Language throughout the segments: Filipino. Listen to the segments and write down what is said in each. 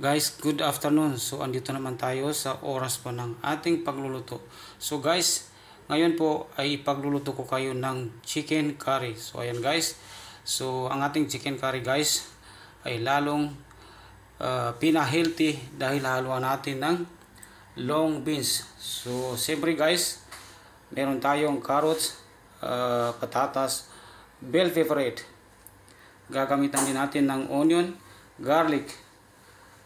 Guys, good afternoon. So, andito naman tayo sa oras pa ng ating pagluluto. So, guys, ngayon po ay pagluluto ko kayo ng chicken curry. So, ayan guys. So, ang ating chicken curry guys ay lalong pina-healthy dahil haluan natin ng long beans. So, siyempre guys, meron tayong carrots, patatas, bell pepper. Gagamitan din natin ng onion, garlic,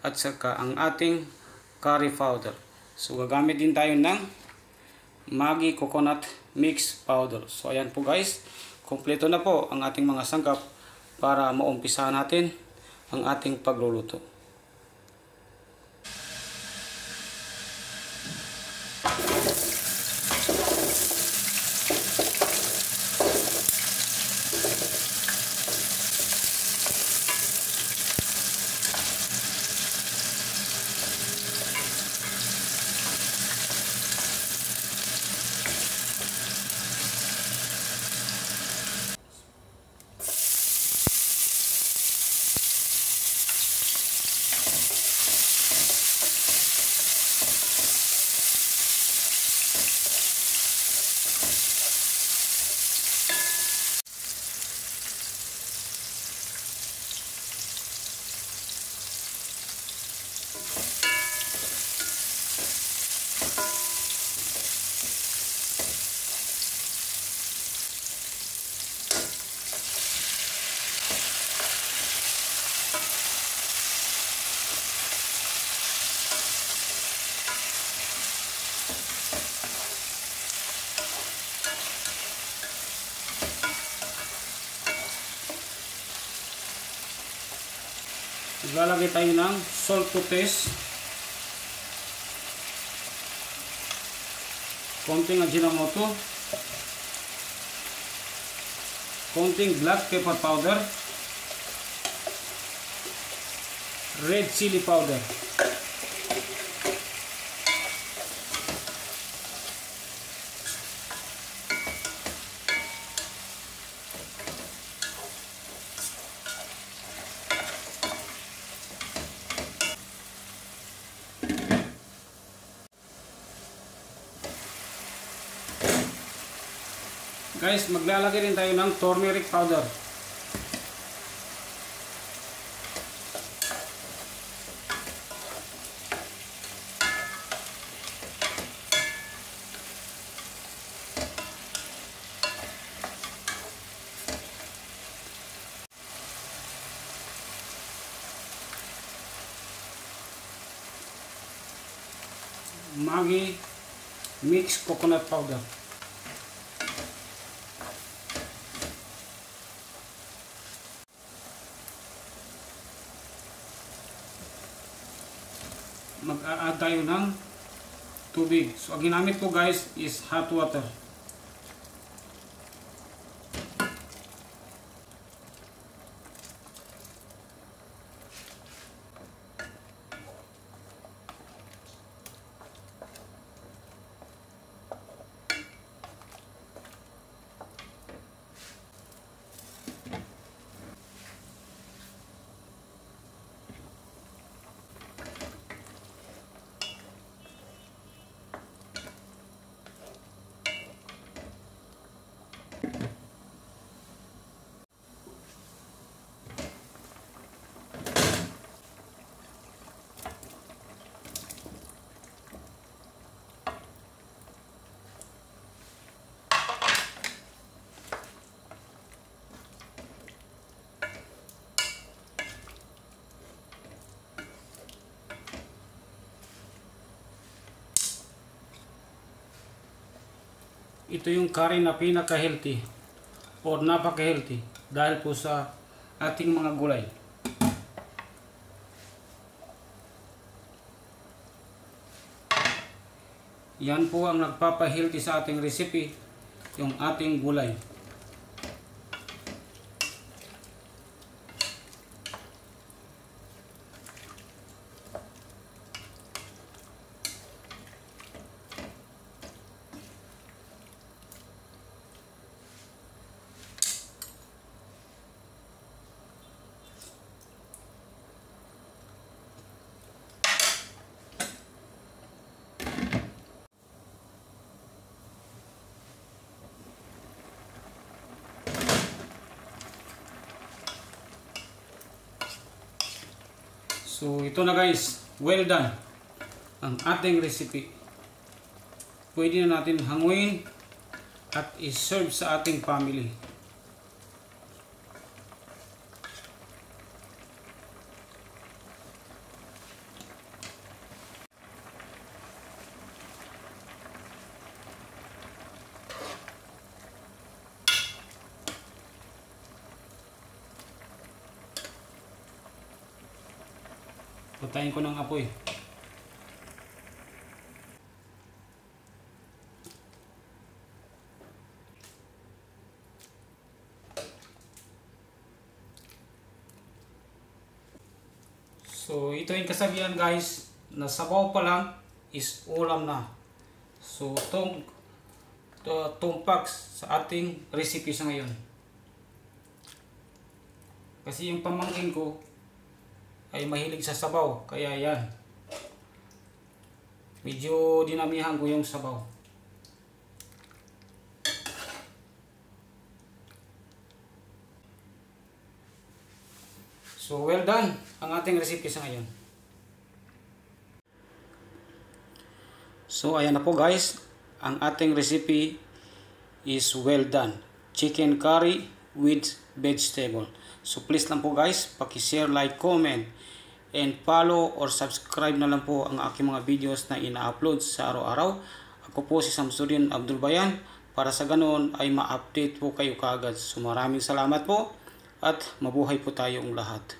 at saka ang ating curry powder. So gagamit din tayo ng Maggi coconut mix powder. So ayan po guys, kompleto na po ang ating mga sangkap para maumpisahan natin ang ating pagluluto. Maglalagay tayo ng salt to taste, konting ajinomoto, konting black pepper powder, red chili powder. Guys, maglalagay rin tayo ng turmeric powder. Maggi mix coconut powder. Mag-a-add tayo ng tubig. So, ang ginamit ko guys is hot water. Ito yung curry na pinaka-healthy or napaka-healthy dahil po sa ating mga gulay. Yan po ang nagpapa-healthy sa ating recipe, yung ating gulay. So ito na guys, well done ang ating recipe. Pwede na natin hanguin at i-serve sa ating family. Patayin ko ng apoy. So ito yung kasabihan guys, na sabaw pa lang is ulam na. So tumpak sa ating recipe sa ngayon. Kasi yung pamangkin ko ay mahilig sa sabaw, kaya yan. Medyo dinamihan ko yung sabaw. So well done ang ating recipe sa ngayon. So ayan na po guys, ang ating recipe is well done. Chicken curry with vegetable. So please lang po guys, paki-share, like, comment, and follow or subscribe na lang po ang aking mga videos na ina-upload sa araw-araw. Ako po si Samsudin Abdul Bayan, para sa ganoon ay ma-update po kayo kaagad. So maraming salamat po at mabuhay po tayong lahat.